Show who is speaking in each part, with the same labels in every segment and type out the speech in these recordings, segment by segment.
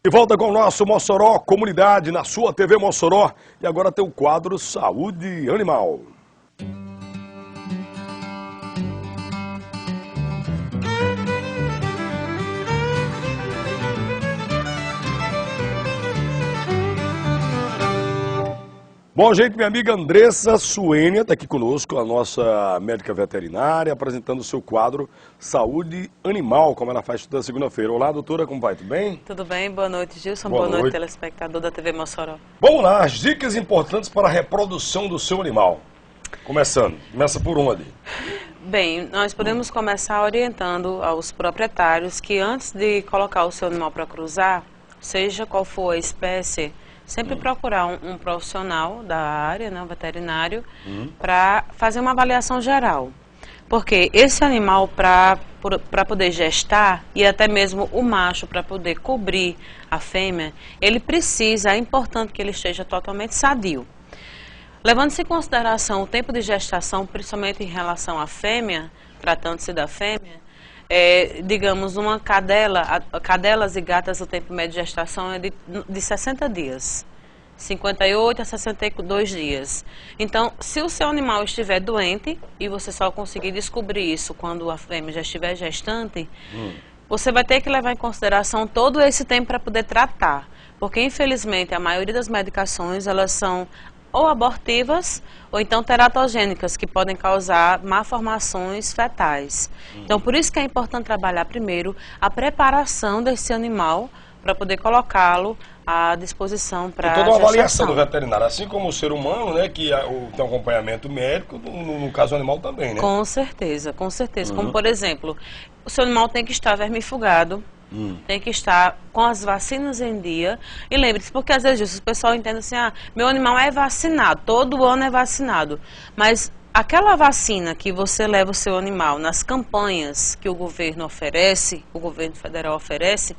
Speaker 1: De volta com o nosso Mossoró Comunidade, na sua TV Mossoró. E agora tem o quadro Saúde Animal. Bom, gente, minha amiga Andressa Suênia está aqui conosco, a nossa médica veterinária, apresentando o seu quadro Saúde Animal, como ela faz toda segunda-feira. Olá, doutora, como vai? Tudo bem?
Speaker 2: Tudo bem, boa noite, Gilson. Boa noite, telespectador da TV Mossoró.
Speaker 1: Vamos lá, as dicas importantes para a reprodução do seu animal. Começa por onde?
Speaker 2: Bem, nós podemos começar orientando aos proprietários que antes de colocar o seu animal para cruzar, seja qual for a espécie, sempre procurar um profissional da área, né, um veterinário, para fazer uma avaliação geral. Porque esse animal, para poder gestar, e até mesmo o macho, para poder cobrir a fêmea, ele precisa, é importante que ele esteja totalmente sadio. Levando-se em consideração o tempo de gestação, principalmente em relação à fêmea, tratando-se da fêmea, digamos, uma cadelas e gatas, o tempo médio de gestação é de 60 dias, 58 a 62 dias. Então, se o seu animal estiver doente, e você só conseguir descobrir isso quando a fêmea já estiver gestante, você vai ter que levar em consideração todo esse tempo para poder tratar, porque infelizmente a maioria das medicações, elas são ou abortivas, ou então teratogênicas, que podem causar malformações fetais. Então, por isso que é importante trabalhar primeiro a preparação desse animal, para poder colocá-lo à disposição para a
Speaker 1: toda uma avaliação
Speaker 2: gestação
Speaker 1: do veterinário, assim como o ser humano, né, que tem um acompanhamento médico, no caso do animal também, né?
Speaker 2: Com certeza, com certeza. Como, por exemplo, o seu animal tem que estar vermifugado, tem que estar com as vacinas em dia. E lembre-se, porque às vezes o pessoal entende assim, meu animal é vacinado, todo ano é vacinado. Mas aquela vacina que você leva o seu animal nas campanhas que o governo oferece, o governo federal oferece,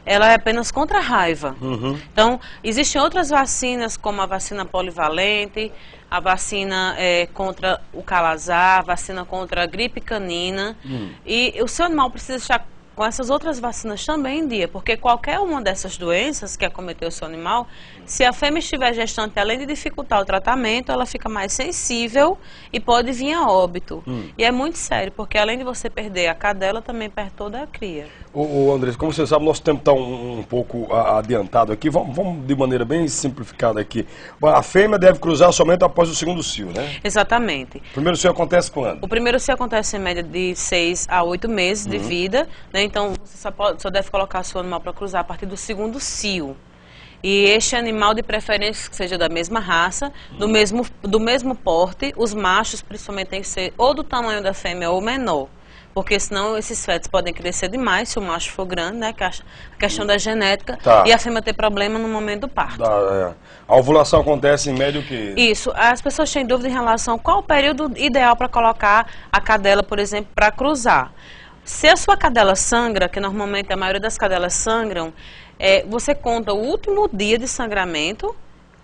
Speaker 2: ela é apenas contra a raiva. Então, existem outras vacinas, como a vacina polivalente, a vacina contra o calazar, a vacina contra a gripe canina. E o seu animal precisa estar com essas outras vacinas também em dia, porque qualquer uma dessas doenças que acometeu o seu animal, se a fêmea estiver gestante, além de dificultar o tratamento, ela fica mais sensível e pode vir a óbito. E é muito sério, porque além de você perder a cadela, também perde toda a cria.
Speaker 1: Ô André, como você sabe, nosso tempo está um pouco adiantado aqui. Vamos de maneira bem simplificada aqui. A fêmea deve cruzar somente após o segundo cio, né?
Speaker 2: Exatamente.
Speaker 1: O primeiro cio acontece quando?
Speaker 2: O primeiro cio acontece em média de 6 a 8 meses de vida, né? Então, você só deve colocar seu animal para cruzar a partir do segundo cio. E este animal, de preferência, que seja da mesma raça, do mesmo porte, os machos, principalmente, tem que ser ou do tamanho da fêmea ou menor. Porque senão esses fetos podem crescer demais se o macho for grande, né? Que é a questão da genética, e a fêmea ter problema no momento do parto.
Speaker 1: A ovulação acontece em média o quê?
Speaker 2: Isso. As pessoas têm dúvida em relação a qual o período ideal para colocar a cadela, por exemplo, para cruzar. Se a sua cadela sangra, que normalmente a maioria das cadelas sangram, você conta o último dia de sangramento,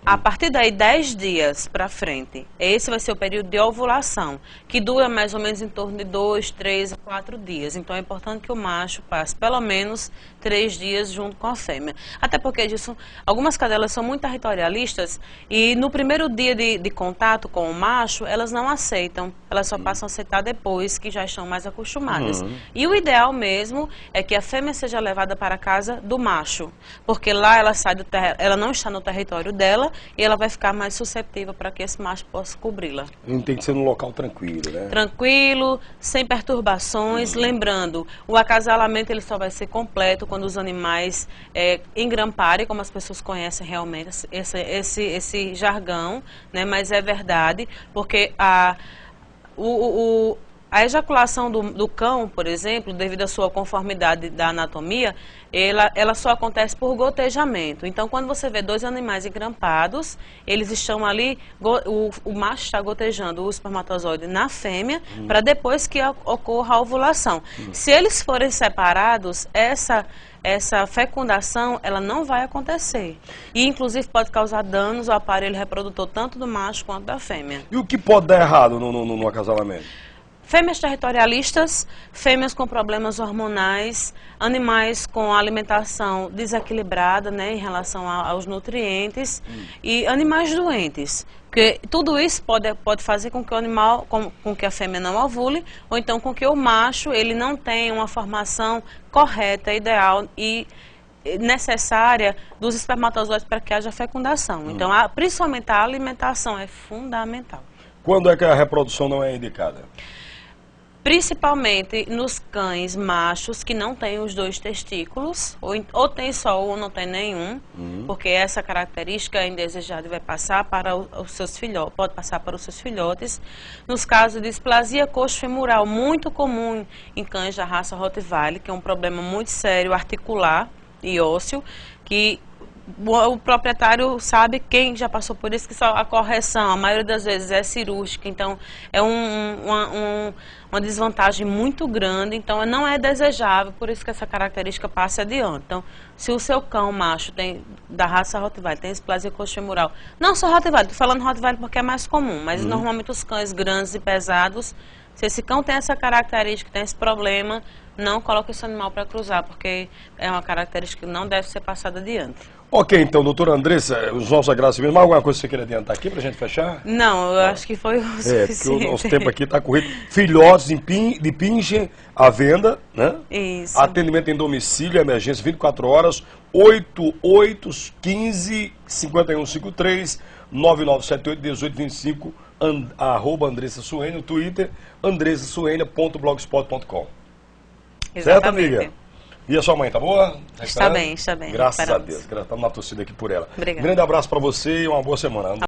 Speaker 2: a partir daí 10 dias para frente. Esse vai ser o período de ovulação, que dura mais ou menos em torno de 2, 3 a 4 dias. Então é importante que o macho passe pelo menos 3 dias junto com a fêmea. Até porque, Gilson, algumas cadelas são muito territorialistas e no primeiro dia de contato com o macho, elas não aceitam. Elas só passam a aceitar depois que já estão mais acostumadas. E o ideal mesmo é que a fêmea seja levada para a casa do macho, porque lá ela não está no território dela, e ela vai ficar mais suscetível para que esse macho possa cobri-la.
Speaker 1: Tem que ser num local tranquilo, né?
Speaker 2: Tranquilo, sem perturbações. Lembrando, o acasalamento ele só vai ser completo quando os animais engramparem, como as pessoas conhecem realmente esse jargão, né? Mas é verdade, porque a ejaculação do cão, por exemplo, devido à sua conformidade da anatomia, ela só acontece por gotejamento. Então, quando você vê dois animais engrampados, eles estão ali, o macho está gotejando o espermatozoide na fêmea, para depois que ocorra a ovulação. Se eles forem separados, essa fecundação, ela não vai acontecer. E, inclusive, pode causar danos ao aparelho reprodutor, tanto do macho quanto da fêmea.
Speaker 1: E o que pode dar errado no acasalamento?
Speaker 2: Fêmeas territorialistas, fêmeas com problemas hormonais, animais com alimentação desequilibrada, né, em relação aos nutrientes e animais doentes. Porque tudo isso pode fazer com que o animal, com que a fêmea não ovule, ou então com que o macho ele não tenha uma formação correta, ideal e necessária dos espermatozoides para que haja fecundação. Então, principalmente a alimentação é fundamental.
Speaker 1: Quando é que a reprodução não é indicada?
Speaker 2: Principalmente nos cães machos que não têm os 2 testículos, ou tem só um ou não tem nenhum, porque essa característica é indesejada e vai passar para os seus filhotes, pode passar para os seus filhotes. Nos casos de displasia coxofemoral, muito comum em cães da raça Rottweiler, que é um problema muito sério, articular e ósseo, que o proprietário sabe, quem já passou por isso, que só a correção, a maioria das vezes é cirúrgica, então é uma desvantagem muito grande, então não é desejável, por isso que essa característica passa adiante. Então, se o seu cão macho da raça Rottweiler tem displasia coxofemoral, não só Rottweiler, estou falando Rottweiler porque é mais comum, mas normalmente os cães grandes e pesados, se esse cão tem essa característica, tem esse problema, não coloque esse animal para cruzar, porque é uma característica que não deve ser passada adiante.
Speaker 1: Ok, então, doutora Andressa, os nossos agradecimentos. Mais alguma coisa que você queria adiantar aqui para a gente fechar?
Speaker 2: Não, eu acho que foi o suficiente.
Speaker 1: Porque o nosso tempo aqui está corrido. Filhotes de pinche à venda, né?
Speaker 2: Isso.
Speaker 1: Atendimento em domicílio, emergência, 24 horas, 8815-5153, 9978-1825, @ Andressa Suênia, no Twitter, andressasuenia.blogspot.com. Certo, amiga? E a sua mãe, tá boa?
Speaker 2: Está bem, está bem.
Speaker 1: Graças a Deus. Estamos na torcida aqui por ela.
Speaker 2: Obrigada.
Speaker 1: Grande abraço para você e uma boa semana.